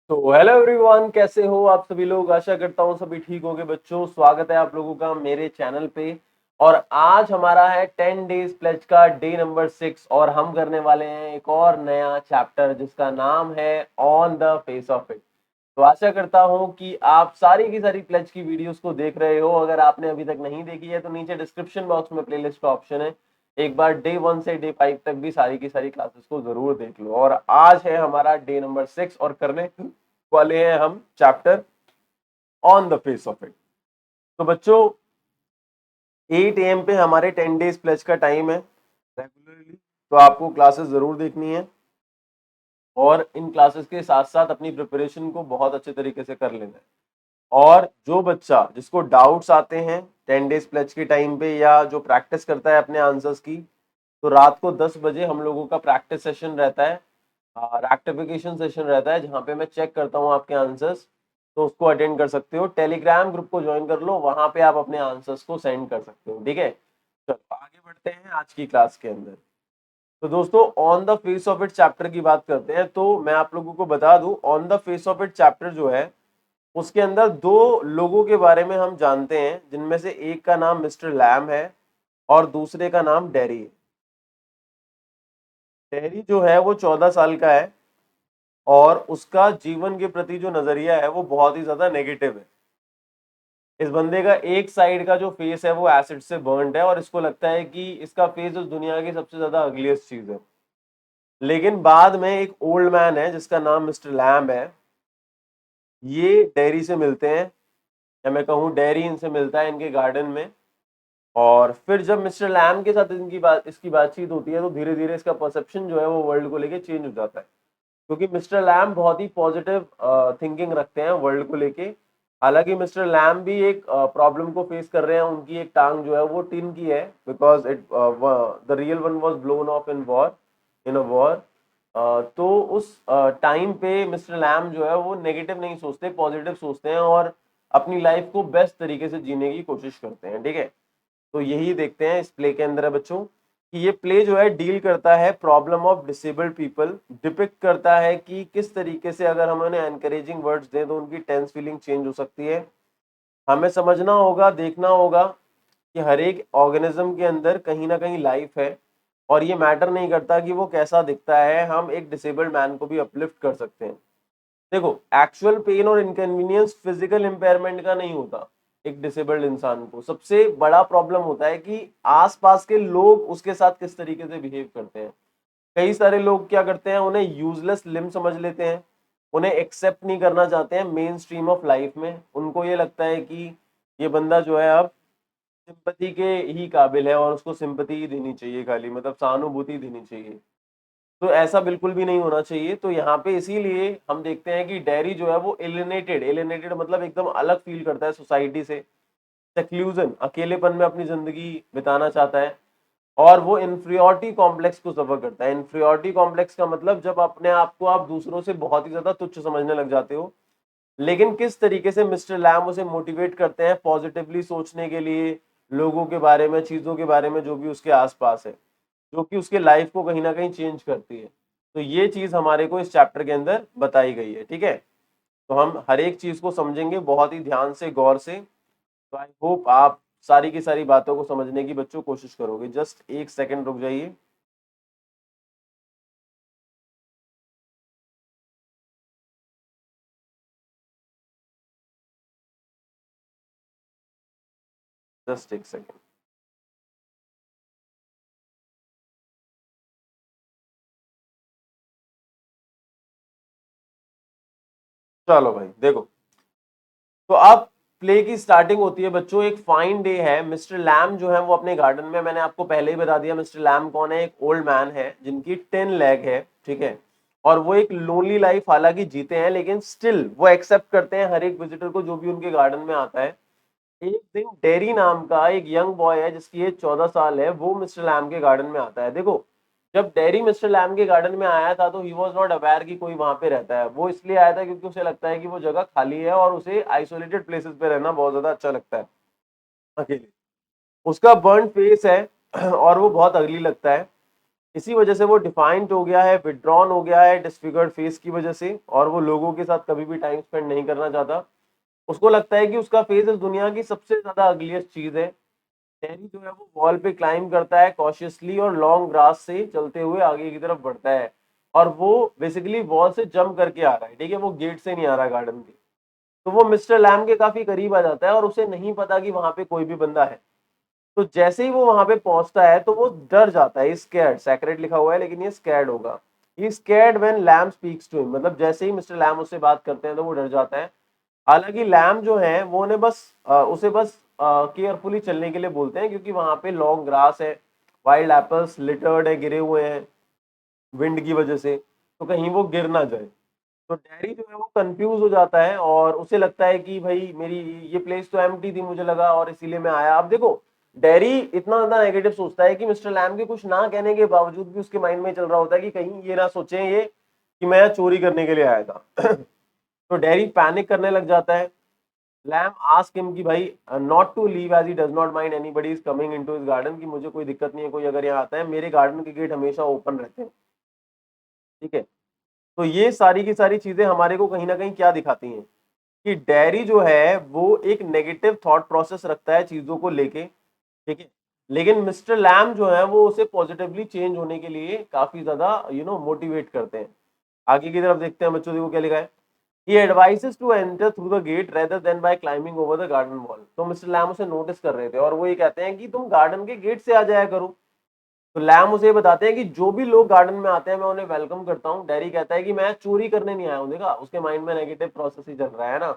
तो hello everyone, कैसे हो आप सभी लोग। आशा करता हूँ सभी ठीक होंगे। बच्चों, स्वागत है आप लोगों का मेरे चैनल पे। और आज हमारा है 10 डेज प्लेज का डे नंबर 6 और हम करने वाले हैं एक और नया चैप्टर जिसका नाम है on the face of it. तो आशा करता हूँ कि आप सारी की सारी प्लेज की वीडियोस को देख रहे हो। अगर आपने अभी तक नहीं देखी है तो नीचे डिस्क्रिप्शन बॉक्स में प्लेलिस्ट का ऑप्शन है। एक बार डे 1 से डे 5 तक भी सारी की सारी क्लासेस को जरूर देख लो। और आज है हमारा डे नंबर 6 और करने वाले हैं हम chapter on the face of it. तो बच्चों, 8 AM पे हमारे 10 डेज प्लेज का टाइम है रेगुलरली। तो आपको क्लासेस जरूर देखनी है और इन क्लासेस के साथ साथ अपनी प्रिपरेशन को बहुत अच्छे तरीके से कर लेना है। और जो बच्चा जिसको डाउट्स आते हैं 10 डेज प्लेज के टाइम पे या जो प्रैक्टिस करता है अपने आंसर्स की, तो रात को 10 बजे हम लोगों का प्रैक्टिस सेशन रहता है, रेक्टिफिकेशन सेशन रहता है, जहाँ पे मैं चेक करता हूँ आपके आंसर्स। तो उसको अटेंड कर सकते हो। टेलीग्राम ग्रुप को ज्वाइन कर लो, वहां पे आप अपने आंसर्स को सेंड कर सकते हो। ठीक है, चलो आगे बढ़ते हैं आज की क्लास के अंदर। तो दोस्तों, on the face of it chapter की बात करते हैं। तो मैं आप लोगों को बता दूं, on the face of it chapter जो है उसके अंदर दो लोगों के बारे में हम जानते हैं, जिनमें से एक का नाम मिस्टर लैम है और दूसरे का नाम डेरी है। डेरी जो है वो 14 साल का है और उसका जीवन के प्रति जो नजरिया है वो बहुत ही ज्यादा नेगेटिव है। इस बंदे का एक साइड का जो फेस है वो एसिड से बर्न्ड है और इसको लगता है कि इसका फेस इस दुनिया की सबसे ज्यादा अगलीस्ट चीज है। लेकिन बाद में एक ओल्ड मैन है जिसका नाम मिस्टर लैम्ब है। ये डेयरी से मिलते हैं, या मैं कहूँ डेयरी इनसे मिलता है इनके गार्डन में। और फिर जब मिस्टर लैम्ब के साथ इसकी बातचीत होती है तो धीरे धीरे इसका परसेप्शन जो है वो वर्ल्ड को लेके चेंज हो जाता है, क्योंकि मिस्टर लैम्ब बहुत ही पॉजिटिव थिंकिंग रखते हैं वर्ल्ड को लेके। हालांकि मिस्टर लैम्ब भी एक प्रॉब्लम को फेस कर रहे हैं। उनकी एक टांग जो है वो टिन की है, because it the real one was blown of in a war. तो उस टाइम पे मिस्टर लैम्ब जो है वो नेगेटिव नहीं सोचते, पॉजिटिव सोचते हैं और अपनी लाइफ को बेस्ट तरीके से जीने की कोशिश करते हैं। ठीक है, तो यही देखते हैं इस प्ले के अंदर है बच्चों, कि ये प्ले जो है डील करता है problem of disabled people, depict करता है कि किस तरीके से अगर हम उन्हें एनकरेजिंग वर्ड्स दें तो उनकी टेंस फीलिंग चेंज हो सकती है। हमें समझना होगा, देखना होगा कि हर एक ऑर्गेनिज्म के अंदर कहीं ना कहीं लाइफ है और ये मैटर नहीं करता कि वो कैसा दिखता है, हम एक डिसेबल्ड मैन को भी अपलिफ्ट कर सकते हैं। देखो, एक्चुअल पेन और इनकन्वीनियंस फिजिकल इम्पेयरमेंट का नहीं होता। एक डिसेबल्ड इंसान को सबसे बड़ा प्रॉब्लम होता है कि आसपास के लोग उसके साथ किस तरीके से बिहेव करते हैं। कई सारे लोग क्या करते हैं, उन्हें यूजलेस लिम समझ लेते हैं, उन्हें एक्सेप्ट नहीं करना चाहते हैं मेन स्ट्रीम ऑफ लाइफ में। उनको ये लगता है कि ये बंदा जो है अब सिंपैथी के ही काबिल है और उसको सिंपैथी ही देनी चाहिए, खाली मतलब सहानुभूति देनी चाहिए। तो ऐसा बिल्कुल भी नहीं होना चाहिए। तो यहाँ पे इसीलिए हम देखते हैं कि डेरी जो है वो एलिनेटेड एलिनेटेड मतलब एकदम अलग फील करता है सोसाइटी से। सेक्लूजन, अकेलेपन में अपनी जिंदगी बिताना चाहता है। और वो इन्फीरियोरिटी कॉम्प्लेक्स को सफर करता है। इन्फीरियोरिटी कॉम्प्लेक्स का मतलब जब अपने आप को आप दूसरों से बहुत ही ज्यादा तुच्छ समझने लग जाते हो। लेकिन किस तरीके से मिस्टर लैम उसे मोटिवेट करते हैं पॉजिटिवली सोचने के लिए, लोगों के बारे में, चीजों के बारे में जो भी उसके आसपास है, जो कि उसके लाइफ को कहीं ना कहीं चेंज करती है। तो ये चीज हमारे को इस चैप्टर के अंदर बताई गई है। ठीक है, तो हम हर एक चीज को समझेंगे बहुत ही ध्यान से, गौर से। तो आई होप आप सारी की सारी बातों को समझने की बच्चों कोशिश करोगे। जस्ट एक सेकंड रुक जाइए। जस्ट एक सेकंड। चलो भाई देखो, तो अब प्ले की स्टार्टिंग होती है बच्चों। एक फाइन डे है, मिस्टर लैम जो है वो अपने गार्डन में, मैंने आपको पहले ही बता दिया मिस्टर लैम कौन है, एक ओल्ड मैन है जिनकी 10 लेग है। ठीक है, और वो एक लोनली लाइफ हालांकि जीते हैं, लेकिन स्टिल वो एक्सेप्ट करते हैं हर एक विजिटर को जो भी उनके गार्डन में आता है। एक दिन डेरी नाम का एक यंग बॉय है जिसकी एज 14 साल है, वो मिस्टर लैम के गार्डन में आता है। देखो, जब डेरी मिस्टर लैम के गार्डन में आया था तो ही वॉज नॉट अवेयर कि कोई वहां पे रहता है। वो इसलिए आया था क्योंकि उसे लगता है कि वो जगह खाली है और उसे आइसोलेटेड प्लेसेस पे रहना बहुत ज्यादा अच्छा लगता है, अकेले। उसका बर्न फेस है और वो बहुत अगली लगता है। इसी वजह से वो डिफाइंड हो गया है, विड्रॉन हो गया है डिसफिगर्ड फेस की वजह से, और वो लोगों के साथ कभी भी टाइम स्पेंड नहीं करना चाहता। उसको लगता है कि उसका फेस इस दुनिया की सबसे ज्यादा अगलीस्ट चीज है। टेरी जो है वो वॉल पे क्लाइंब करता है कॉशियसली, और लॉन्ग ग्रास से चलते हुए आगे की तरफ बढ़ता है, और वो बेसिकली वॉल से जंप करके आ रहा है, ठीक है, वो गेट से नहीं आ रहा गार्डन के। तो वो मिस्टर लैम के काफी करीब आ जाता है और उसे नहीं पता कि वहां पे कोई भी बंदा है। तो जैसे ही वो वहां पे पहुंचता है तो वो डर जाता है, स्कैर्ड, सैक्रेड लिखा हुआ है लेकिन ये स्कैर्ड होगा। He scared when Lam speaks to him, मतलब जैसे ही मिस्टर लैम उससे बात करते हैं तो वो डर जाता है। हालांकि लैम जो है वो उन्हें बस उसे बस केयरफुली चलने के लिए बोलते हैं, क्योंकि वहां पे लॉन्ग ग्रास है, वाइल्ड एप्पल्स लिटर्ड है, गिरे हुए हैं विंड की वजह से, तो कहीं वो गिर ना जाए। तो डैरी जो है वो कंफ्यूज हो जाता है और उसे लगता है कि भाई मेरी ये प्लेस तो एम्प्टी थी, मुझे लगा और इसीलिए मैं आया। अब देखो, डैरी इतना ज्यादा नेगेटिव सोचता है कि मिस्टर लैम के कुछ ना कहने के बावजूद भी उसके माइंड में चल रहा होता है कि कहीं ये ना सोचे ये कि मैं चोरी करने के लिए आया था। तो डैरी पैनिक करने लग जाता है। लैम आस्क हिम कि भाई not to leave as he does not mind anybody is coming into his garden, कि मुझे कोई दिक्कत नहीं है कोई अगर यहाँ आता है, मेरे गार्डन के गेट हमेशा ओपन रहते हैं, ठीक है। तो ये सारी की सारी चीजें हमारे को कहीं ना कहीं क्या दिखाती हैं कि डैरी जो है वो एक नेगेटिव थॉट प्रोसेस रखता है चीजों को लेके, ठीक है। लेकिन मिस्टर लैम जो है वो उसे पॉजिटिवली चेंज होने के लिए काफी ज्यादा मोटिवेट करते हैं। आगे की तरफ देखते हैं बच्चों, देखो क्या लिखा है। He advises to enter through the gate rather than by climbing over the garden wall। तो मिस्टर लैम उसे नोटिस कर रहे थे और वो ये कहते हैं कि तुम गार्डन के गेट से आ जाया करो। तो लैम उसे बताते हैं कि जो भी लोग गार्डन में आते हैं मैं उन्हें वेलकम करता हूँ। डैरी कहता है कि मैं चोरी करने नहीं आया हूँ, देखा उसके माइंड में नेगेटिव प्रोसेस ही चल रहा है ना।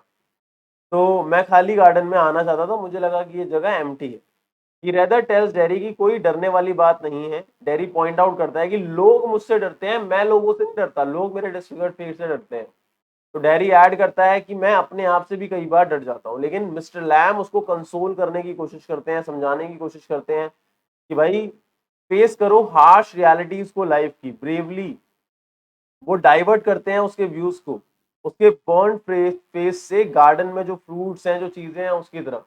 तो मैं खाली गार्डन में आना चाहता था, मुझे लगा कि ये जगह एम्प्टी है। ही रेदर टेल्स डैरी की कोई डरने वाली बात नहीं है। डैरी पॉइंट आउट करता है कि लोग मुझसे डरते हैं, मैं लोगों से नहीं डरता, लोग मेरे डिस्फिगर्ड फेस से डरते हैं। तो डैरी ऐड करता है कि मैं अपने आप से भी कई बार डर जाता हूँ। लेकिन मिस्टर लैम उसको कंसोल करने की कोशिश करते हैं, समझाने की कोशिश करते हैं कि भाई फेस करो हार्श रियलिटीज को लाइफ की ब्रेवली। वो डाइवर्ट करते हैं उसके व्यूज को उसके बर्न फेस से गार्डन में जो फ्रूट्स हैं जो चीजें हैं उसकी तरफ।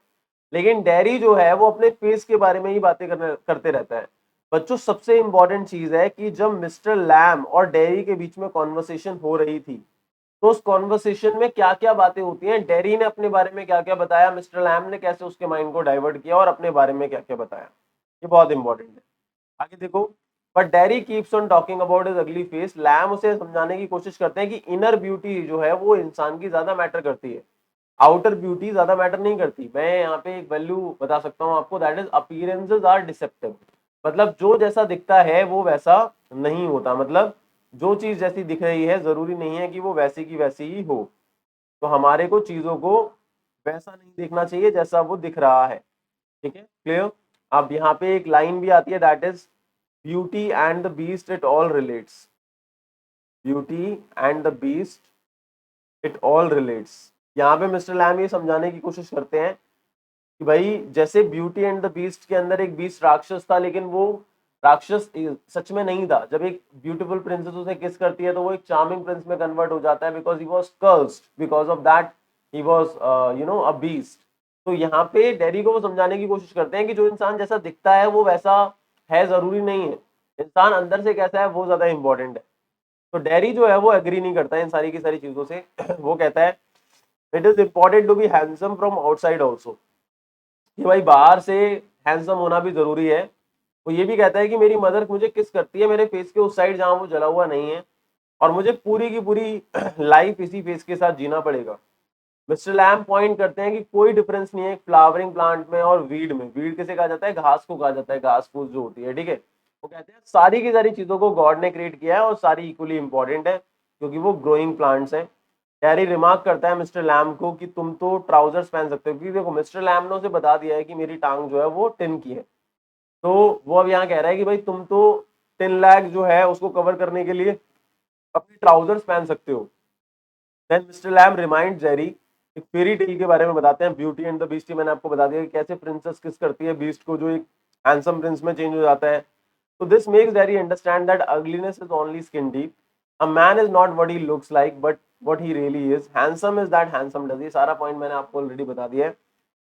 लेकिन डैरी जो है वो अपने फेस के बारे में ही बातें करते रहता है। बच्चों सबसे इंपॉर्टेंट चीज है कि जब मिस्टर लैम और डैरी के बीच में कॉन्वर्सेशन हो रही थी तो उस कॉन्वर्सेशन में क्या क्या बातें होती हैं, डैरी ने अपने बारे में क्या क्या बताया, मिस्टर लैम ने कैसे उसके माइंड को डाइवर्ट किया और अपने बारे में क्या क्या बताया, ये बहुत इंपॉर्टेंट है। आगे देखो। But dairy keeps on talking about his अगली फेस। लैम उसे समझाने की कोशिश करते हैं कि इनर ब्यूटी जो है वो इंसान की ज्यादा मैटर करती है, आउटर ब्यूटी ज्यादा मैटर नहीं करती। मैं यहाँ पे एक वैल्यू बता सकता हूँ आपको, that is appearances are deceptive. मतलब जो जैसा दिखता है वो वैसा नहीं होता, मतलब जो चीज जैसी दिख रही है जरूरी नहीं है कि वो वैसी की वैसी ही हो। तो हमारे को चीजों को वैसा नहीं देखना चाहिए जैसा वो दिख रहा है, ठीक है, क्लियर। अब यहाँ पे एक लाइन भी आती है, that is beauty and the beast it all relates. Beauty and the beast it all relates. यहाँ पे मिस्टर लैम ये समझाने की कोशिश करते हैं कि भाई जैसे ब्यूटी एंड द बीस्ट के अंदर एक बीस्ट राक्षस था, लेकिन वो राक्षस सच में नहीं था। जब एक ब्यूटीफुल प्रिंसेस उसे किस करती है तो वो एक चार्मिंग प्रिंस में कन्वर्ट हो जाता है, because he was cursed, because of that he was a beast. तो यहाँ पे डैरी को वो समझाने की कोशिश करते हैं कि जो इंसान जैसा दिखता है वो वैसा है जरूरी नहीं है, इंसान अंदर से कैसा है वो ज्यादा इंपॉर्टेंट है। तो डैरी जो है वो एग्री नहीं करता है इन सारी की सारी चीजों से। वो कहता है it is important to be handsome from outside also, कि भाई बाहर से हैंडसम होना भी जरूरी है। वो ये भी कहता है कि मेरी मदर मुझे किस करती है मेरे फेस के उस साइड जहां वो जला हुआ नहीं है, और मुझे पूरी की पूरी लाइफ इसी फेस के साथ जीना पड़ेगा। मिस्टर लैम पॉइंट करते हैं कि कोई डिफरेंस नहीं है फ्लावरिंग प्लांट में और वीड में। वीड किसे कहा जाता है, घास को कहा जाता है, घास फूस जो होती है, ठीक है। वो कहते हैं सारी की सारी चीजों को गॉड ने क्रिएट किया है और सारी इक्वली इंपॉर्टेंट है क्योंकि वो ग्रोइंग प्लांट्स हैं। कैरी रिमार्क करता है मिस्टर लैम को कि तुम तो ट्राउजर्स पहन सकते हो, क्योंकि देखो मिस्टर लैम ने उसे बता दिया है कि मेरी टांग जो है वो टिन की है। तो वो अब यहाँ कह रहा है कि भाई तुम तो टिन लैग जो है उसको कवर करने के लिए अपनी ट्राउजर्स पहन सकते हो। Then mister Lamb remind Derry, एक फेरी टेल के बारे में बताते हैं, ब्यूटी एंड द बीस्ट। मैंने आपको बता दिया कि कैसे प्रिंसेस किस करती है बीस्ट को, जो एक हैंडसम प्रिंस में चेंज हो जाता है। तो this makes Jerry understand that ugliness is only skin deep. A man is not what he looks like but what he really is. Handsome is that handsome does. ये सारा point मैंने आपको already बता दिया है।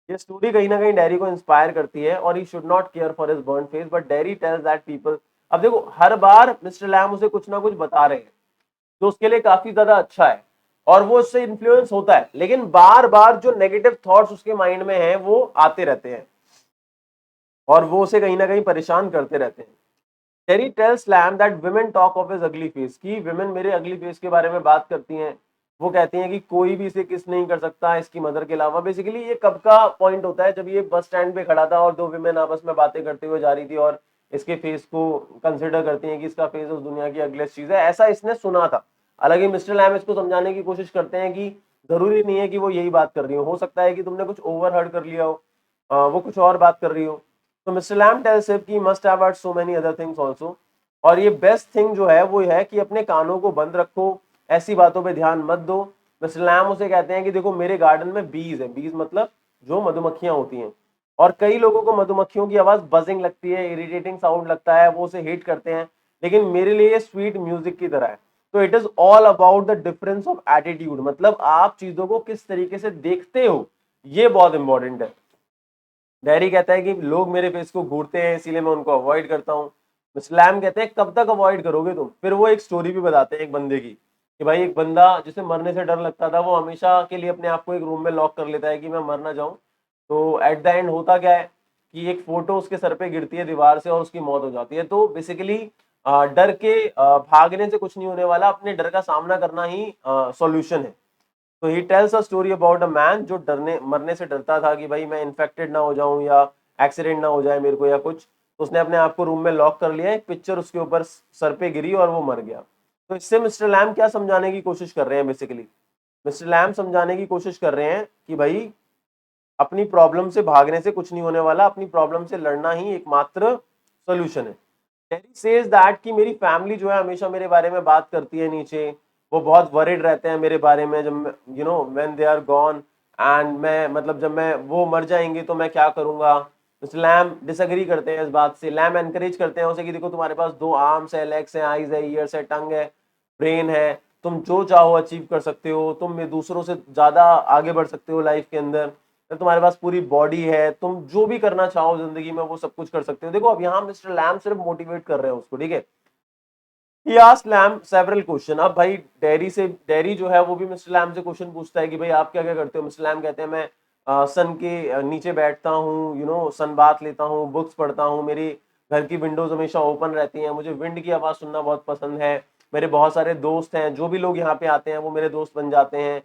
ये स्टोरी कहीं ना कहीं डैरी को इंस्पायर करती है और he should not care for his burn face, but Derry tells that people अब देखो हर बार मिस्टर लैम उसे कुछ ना कुछ बता रहे हैं जो उसके लिए काफी ज्यादा अच्छा है और वो उससे इन्फ्लुएंस होता है, लेकिन बार बार जो नेगेटिव थॉट्स उसके माइंड में हैं वो आते रहते हैं और वो उसे कहीं ना कहीं परेशान करते रहते हैं। Terry tells Lam that women talk of his ugly face, कि women मेरे अगली फेस के बारे में बात करती हैं। वो कहती हैं कि कोई भी इसे किस नहीं कर सकता इसकी मदर के अलावा। बेसिकली ये कब का पॉइंट होता है, जब ये बस स्टैंड पे खड़ा था और दो विमेन आपस में बातें करते हुए जा रही थी और इसके फेस को कंसिडर करती हैं कि इसका फेस उस दुनिया की अगलेस्ट चीज है, ऐसा इसने सुना था। हालांकि मिस्टर लैम इसको समझाने की कोशिश करते हैं कि जरूरी नहीं है कि वो यही बात कर रही हो सकता है कि तुमने कुछ ओवरहर्ड कर लिया हो, वो कुछ और बात कर रही हो। तो मिस्टर लैम टेल्स हिम कि must have heard so many other things also, और ये बेस्ट थिंग जो है वो है कि अपने कानों को बंद रखो, ऐसी बातों पे ध्यान मत दो। मिस्टर लैम उसे कहते हैं कि देखो मेरे गार्डन में बीज है, बीज मतलब जो मधुमक्खियां होती हैं, और कई लोगों को मधुमक्खियों की आवाज बजिंग लगती है, इरिटेटिंग साउंड लगता है, वो उसे हेट करते हैं, लेकिन मेरे लिए ये स्वीट म्यूजिक की तरह है। तो it is all about the difference of attitude, मतलब आप चीजों को किस तरीके से देखते हो, ये बहुत इंपॉर्टेंट है। डैरी कहता है कि लोग मेरे फेस को घूरते हैं इसीलिए मैं उनको अवॉइड करता हूँ। इस्लाम कहते हैं कब तक अवॉइड करोगे तुम। फिर वो एक स्टोरी भी बताते हैं एक बंदे की कि भाई एक बंदा जिसे मरने से डर लगता था वो हमेशा के लिए अपने आप को एक रूम में लॉक कर लेता है कि मैं मर ना जाऊं। तो एट द एंड होता क्या है कि एक फोटो उसके सर पे गिरती है दीवार से और उसकी मौत हो जाती है। तो बेसिकली डर के भागने से कुछ नहीं होने वाला, अपने डर का सामना करना ही सॉल्यूशन है। तो he tells a story about a man जो डरने मरने से डरता था कि भाई मैं इन्फेक्टेड ना हो जाऊं या एक्सीडेंट ना हो जाए मेरे को या कुछ, तो उसने अपने आप को रूम में लॉक कर लिया, एक पिक्चर उसके ऊपर सर पे गिरी और वो मर गया। तो इससे मिस्टर लैम क्या समझाने की कोशिश कर रहे हैं, बेसिकली मिस्टर लैम समझाने की कोशिश कर रहे हैं कि भाई अपनी प्रॉब्लम से भागने से कुछ नहीं होने वाला, अपनी प्रॉब्लम से लड़ना ही एकमात्र सोल्यूशन है। टेरी सेज दैट कि मेरी फैमिली जो है हमेशा मेरे बारे में बात करती है नीचे, वो बहुत वरिड रहते हैं मेरे बारे में, जब you know when they are gone, and मैं मतलब जब मैं वो मर जाएंगे तो मैं क्या करूंगा। तो लैम डिसएग्री करते हैं इस बात से। लैम एनकरेज करते हैं उसे कि देखो तुम्हारे पास दो आर्म्स है, लेग्स है, आईज है, ईयर्स है, टंग है, ब्रेन है, तुम जो चाहो अचीव कर सकते हो, तुम में दूसरों से ज्यादा आगे बढ़ सकते हो लाइफ के अंदर, तो तुम्हारे पास पूरी बॉडी है, तुम जो भी करना चाहो जिंदगी में वो सब कुछ कर सकते हो। देखो अब यहाँ मिस्टर लैम सिर्फ मोटिवेट कर रहे हैं उसको, ठीक है। He asked Lamb several question. अब भाई डेरी जो है वो भी मिस्टर लैम से क्वेश्चन पूछता है कि भाई आप क्या क्या करते हो। मिस्टर लैम कहते हैं मैं सन के नीचे बैठता हूँ, सन बाथ लेता हूँ, बुक्स पढ़ता हूँ, मेरी घर की विंडोज हमेशा ओपन रहती हैं, मुझे विंड की आवाज सुनना बहुत पसंद है, मेरे बहुत सारे दोस्त हैं, जो भी लोग यहाँ पे आते हैं वो मेरे दोस्त बन जाते हैं।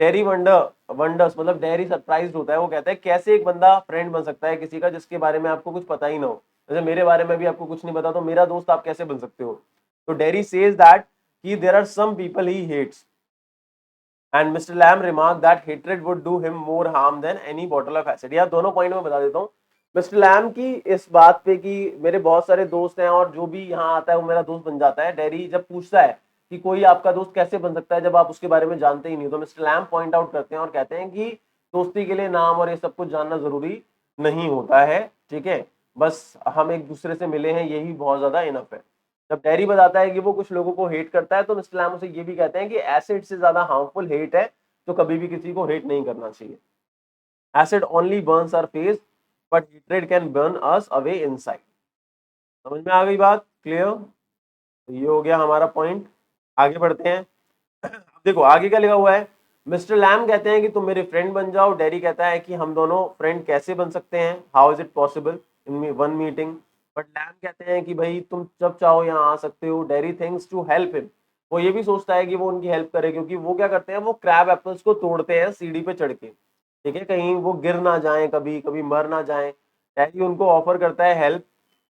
डेरी वंडर्स मतलब डेरी सरप्राइज होता है, वो कहता है कैसे एक बंदा फ्रेंड बन सकता है किसी का जिसके बारे में आपको कुछ पता ही ना हो। जैसे मेरे बारे में भी आपको कुछ नहीं पता तो मेरा दोस्त आप कैसे बन सकते हो। तो डेरी सेज दैट कि there are some people he hates, and mister Lamb remark that hatred would do him more harm than any bottle of acid. या दोनों पॉइंट में बता देता हूँ मिस्टर लैम की इस बात पे कि मेरे बहुत सारे दोस्त हैं और जो भी यहाँ आता है वो मेरा दोस्त बन जाता है। डेरी जब पूछता है कि कोई आपका दोस्त कैसे बन सकता है जब आप उसके बारे में जानते ही नहीं, तो मिस्टर लैम पॉइंट आउट करते हैं और कहते हैं कि दोस्ती के लिए नाम और ये सब कुछ जानना जरूरी नहीं होता है, ठीक है, बस हम एक दूसरे से मिले हैं यही बहुत ज्यादा इनफ है। जब डैरी बताता है कि वो कुछ लोगों को हेट करता है तो मिस्टर लैम उसे ये भी कहते हैं कि एसिड से ज्यादा हार्मफुल हेट है, तो कभी भी किसी को हेट नहीं करना चाहिए। Acid only burns our face but hatred can burn us away inside. समझ में आ गई बात, क्लियर। तो ये हो गया हमारा पॉइंट। आगे बढ़ते हैं। अब देखो आगे क्या लिखा हुआ है। मिस्टर लैम कहते हैं कि तुम मेरे फ्रेंड बन जाओ। डैरी कहता है कि हम दोनों फ्रेंड कैसे बन सकते हैं, how is it possible in one meeting. But Lam कहते हैं कि भाई तुम जब चाहो यहाँ आ सकते हो। Derry thinks to help him, वो ये भी सोचता है कि वो उनकी हेल्प करे, क्योंकि वो क्या करते हैं, वो क्रैब एप्पल्स को तोड़ते हैं सीढ़ी पे चढ़ के, ठीक है, कहीं वो गिर ना जाए, कभी कभी मर ना जाए। डैडी उनको ऑफर करता है हेल्प,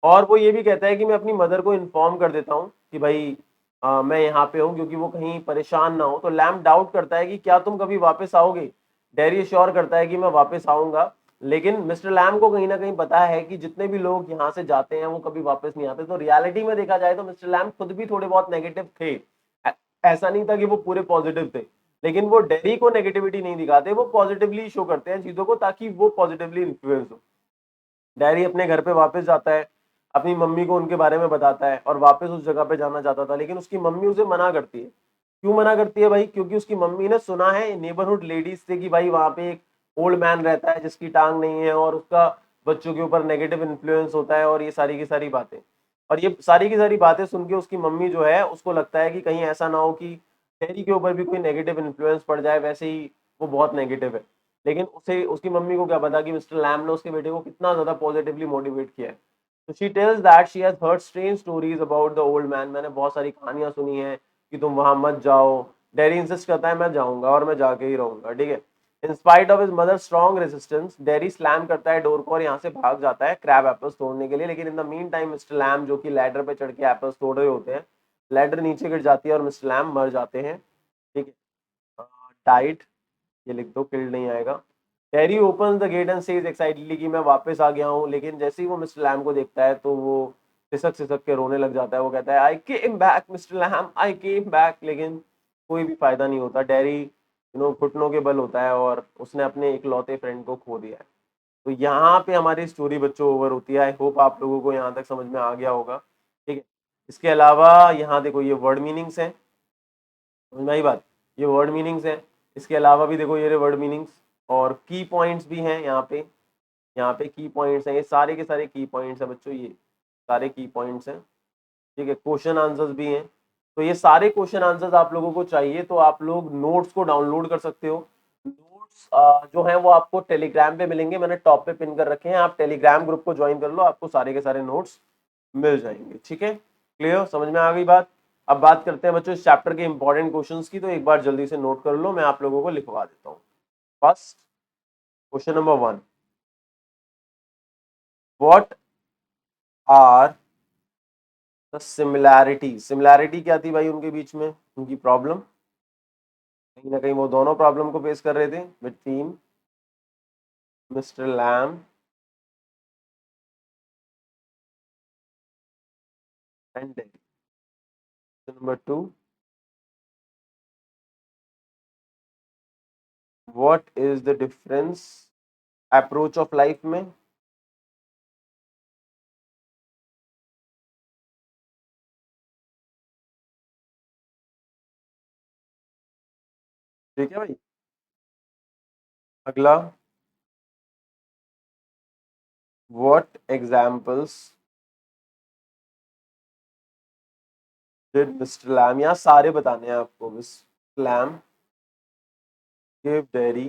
और वो ये भी कहता है कि मैं अपनी मदर को इन्फॉर्म कर देता हूँ कि भाई मैं यहाँ पे हूँ, क्योंकि वो कहीं परेशान ना हो। तो लैम डाउट करता है कि क्या तुम कभी वापस आओगे। डैरी श्योर करता है कि मैं वापस आऊंगा, लेकिन मिस्टर लैम को कहीं ना कहीं पता है कि जितने भी लोग यहाँ से जाते हैं वो कभी वापस नहीं आते। तो रियलिटी में देखा जाए तो मिस्टर लैम खुद भी थोड़े बहुत नेगेटिव थे। ऐसा नहीं था कि वो पूरे पॉजिटिव थे, लेकिन वो डेरी को नेगेटिविटी नहीं दिखाते, वो पॉजिटिवली शो करते हैं चीजों को ताकि वो पॉजिटिवली इन्फ्लुएंस हो। डैरी अपने घर पे वापस जाता है, अपनी मम्मी को उनके बारे में बताता है और वापस उस जगह पे जाना चाहता था, लेकिन उसकी मम्मी उसे मना करती है। क्यों मना करती है भाई, क्योंकि उसकी मम्मी ने सुना है नेबरहुड लेडीज से कि भाई वहां पे एक ओल्ड मैन रहता है जिसकी टांग नहीं है और उसका बच्चों के ऊपर नेगेटिव इन्फ्लुएंस होता है और ये सारी की सारी बातें। और ये सारी की सारी बातें सुन के उसकी मम्मी जो है उसको लगता है कि कहीं ऐसा ना हो कि टेरी के ऊपर भी कोई नेगेटिव इन्फ्लुएंस पड़ जाए, वैसे ही वो बहुत नेगेटिव है। लेकिन उसे उसकी मम्मी को क्या पता कि मिस्टर लैम ने उसके बेटे को कितना ज्यादा पॉजिटिवली मोटिवेट किया है। तो she tells that she has heard strange stories about the old man, मैंने बहुत सारी कहानियां सुनी है कि तुम वहां मत जाओ। डेरी इंसिस्ट करता है मैं जाऊंगा और मैं जाके ही रहूंगा, ठीक है। In spite of his mother strong resistance, dairy slam करता है डोर को और यहाँ से भाग जाता है क्रैब एप्पल्स तोड़ने के लिए। लेकिन in the mean time mister Lam जो कि लैडर पे चढ़ के एप्पल्स तोड़ रहे होते हैं, लैडर नीचे गिर जाती है और मिस्टर लैम मर जाते हैं, ठीक है। डाइट, ये लिख दो, किल्ड नहीं आएगा। Harry open the gate and says excitedly कि मैं वापस आ गया हूँ। लेकिन जैसे ही वो मिस्टर लैम को देखता है तो वो सिसक सिसक के रोने लग जाता है। वो कहता है आई केम बैक मिस्टर लैम, आई केम बैक। लेकिन कोई भी फायदा नहीं होता। डैरी घुटनों के बल होता है और उसने अपने इकलौते फ्रेंड को खो दिया है। तो यहाँ पे हमारी स्टोरी बच्चों ओवर होती है। आई होप आप लोगों को यहाँ तक समझ में आ गया होगा, ठीक है। इसके अलावा यहाँ देखो ये वर्ड मीनिंग्स हैं, समझ में आई बात, ये वर्ड मीनिंग्स हैं। इसके अलावा भी देखो ये वर्ड मीनिंग्स और की पॉइंट्स भी हैं यहाँ पे। यहाँ पे की पॉइंट्स हैं, ये सारे के सारे की पॉइंट्स हैं बच्चों, ये सारे की पॉइंट्स हैं, ठीक है। क्वेश्चन आंसर्स भी हैं। तो ये सारे क्वेश्चन आंसर्स आप लोगों को चाहिए तो आप लोग नोट्स को डाउनलोड कर सकते हो। नोट्स जो है वो आपको टेलीग्राम पे मिलेंगे, मैंने टॉप पे पिन कर रखे हैं। आप टेलीग्राम ग्रुप को ज्वाइन कर लो, आपको सारे के सारे नोट्स मिल जाएंगे, ठीक है। क्लियर, समझ में आ गई बात। अब बात करते हैं बच्चों इस चैप्टर के इंपॉर्टेंट क्वेश्चंस की, तो एक बार जल्दी से नोट कर लो, मैं आप लोगों को लिखवा देता हूँ। First question number 1, what are the similarity. Similarity क्या थी भाई उनके बीच में, उनकी प्रॉब्लम, कहीं ना कहीं वो दोनों प्रॉब्लम को फेस कर रहे थे between mister Lam and Derry. Number 2, what is the difference approach of life में। ठीक है भाई। अगला, what examples did mister Lam, यहाँ सारे बताने हैं आपको, mister Lam give Derry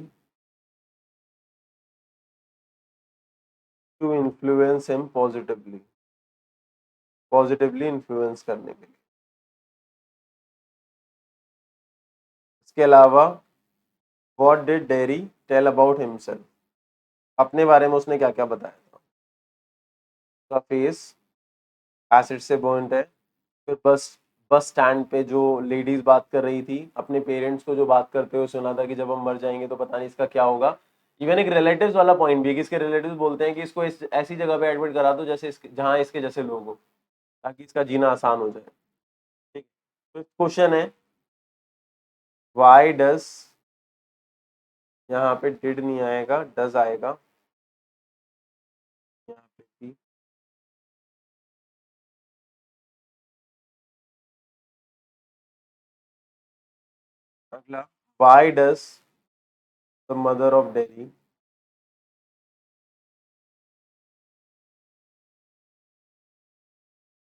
to influence him positively, positively influence करने के लिए। इसके अलावा what did Derry tell about himself, अपने बारे में उसने क्या क्या बताया था। उसका फेस एसिड से बर्न्ड है। फिर बस बस स्टैंड पे जो लेडीज बात कर रही थी, अपने पेरेंट्स को जो बात करते हुए सुना था कि जब हम मर जाएंगे तो पता नहीं इसका क्या होगा। इवन एक रिलेटिव्स वाला पॉइंट भी है कि इसके रिलेटिव्स बोलते हैं कि इसको इस ऐसी जगह पे एडमिट करा दो जैसे जहाँ इसके जैसे लोग हो, ताकि इसका जीना आसान हो जाए, ठीक। तो क्वेश्चन है व्हाई डज, यहाँ पे डिड नहीं आएगा, डज आएगा। यहाँ पे भी अगला, why does the mother of dairy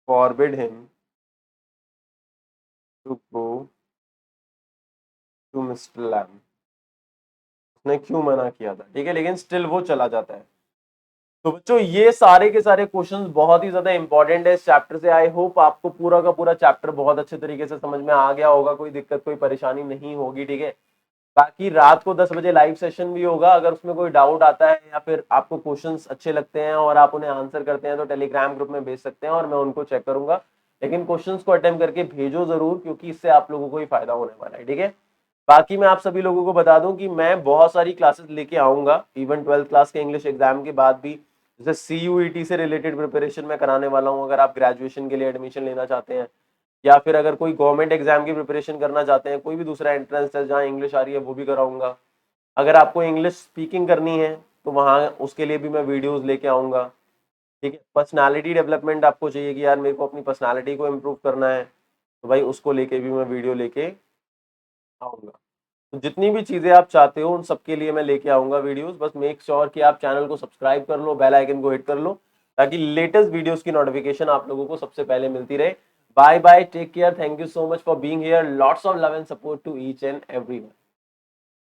forbid him to go to Mr. Lamb, उसने क्यों मना किया था, ठीक है। लेकिन स्टिल वो चला जाता है। तो बच्चों ये सारे के सारे क्वेश्चंस बहुत ही ज्यादा इंपॉर्टेंट है इस चैप्टर से। आई होप आपको पूरा का पूरा चैप्टर बहुत अच्छे तरीके से समझ में आ गया होगा, कोई दिक्कत कोई परेशानी नहीं होगी, ठीक है। बाकी रात को 10 बजे लाइव सेशन भी होगा, अगर उसमें कोई डाउट आता है या फिर आपको क्वेश्चंस अच्छे लगते हैं और आप उन्हें आंसर करते हैं तो टेलीग्राम ग्रुप में भेज सकते हैं और मैं उनको चेक करूंगा। लेकिन क्वेश्चंस को अटेम्प्ट करके भेजो जरूर, क्योंकि इससे आप लोगों को ही फायदा होने वाला है, ठीक है। बाकी मैं आप सभी लोगों को बता दूं कि मैं बहुत सारी क्लासेस लेके आऊंगा इवन 12th क्लास के इंग्लिश एग्जाम के बाद भी। जैसे CUET से रिलेटेड प्रिपरेशन मैं कराने वाला हूं, अगर आप ग्रेजुएशन के लिए एडमिशन लेना चाहते हैं या फिर अगर कोई गवर्नमेंट एग्जाम की प्रिपरेशन करना चाहते हैं, कोई भी दूसरा एंट्रेंस है जहाँ इंग्लिश आ रही है वो भी कराऊंगा। अगर आपको इंग्लिश स्पीकिंग करनी है तो वहाँ उसके लिए भी मैं वीडियोस लेके आऊंगा, ठीक है। पर्सनालिटी डेवलपमेंट आपको चाहिए कि यार मेरे को अपनी पर्सनालिटी को इम्प्रूव करना है, तो भाई उसको लेके भी मैं वीडियो लेके आऊंगा। तो जितनी भी चीजें आप चाहते हो उन सबके लिए मैं लेके आऊंगा वीडियोस। बस मेक श्योर कि आप चैनल को सब्सक्राइब कर लो, बेल आइकन को हिट कर लो, ताकि लेटेस्ट वीडियोस की नोटिफिकेशन आप लोगों को सबसे पहले मिलती रहे। Bye bye, take care, thank you so much for being here, lots of love and support to each and everyone.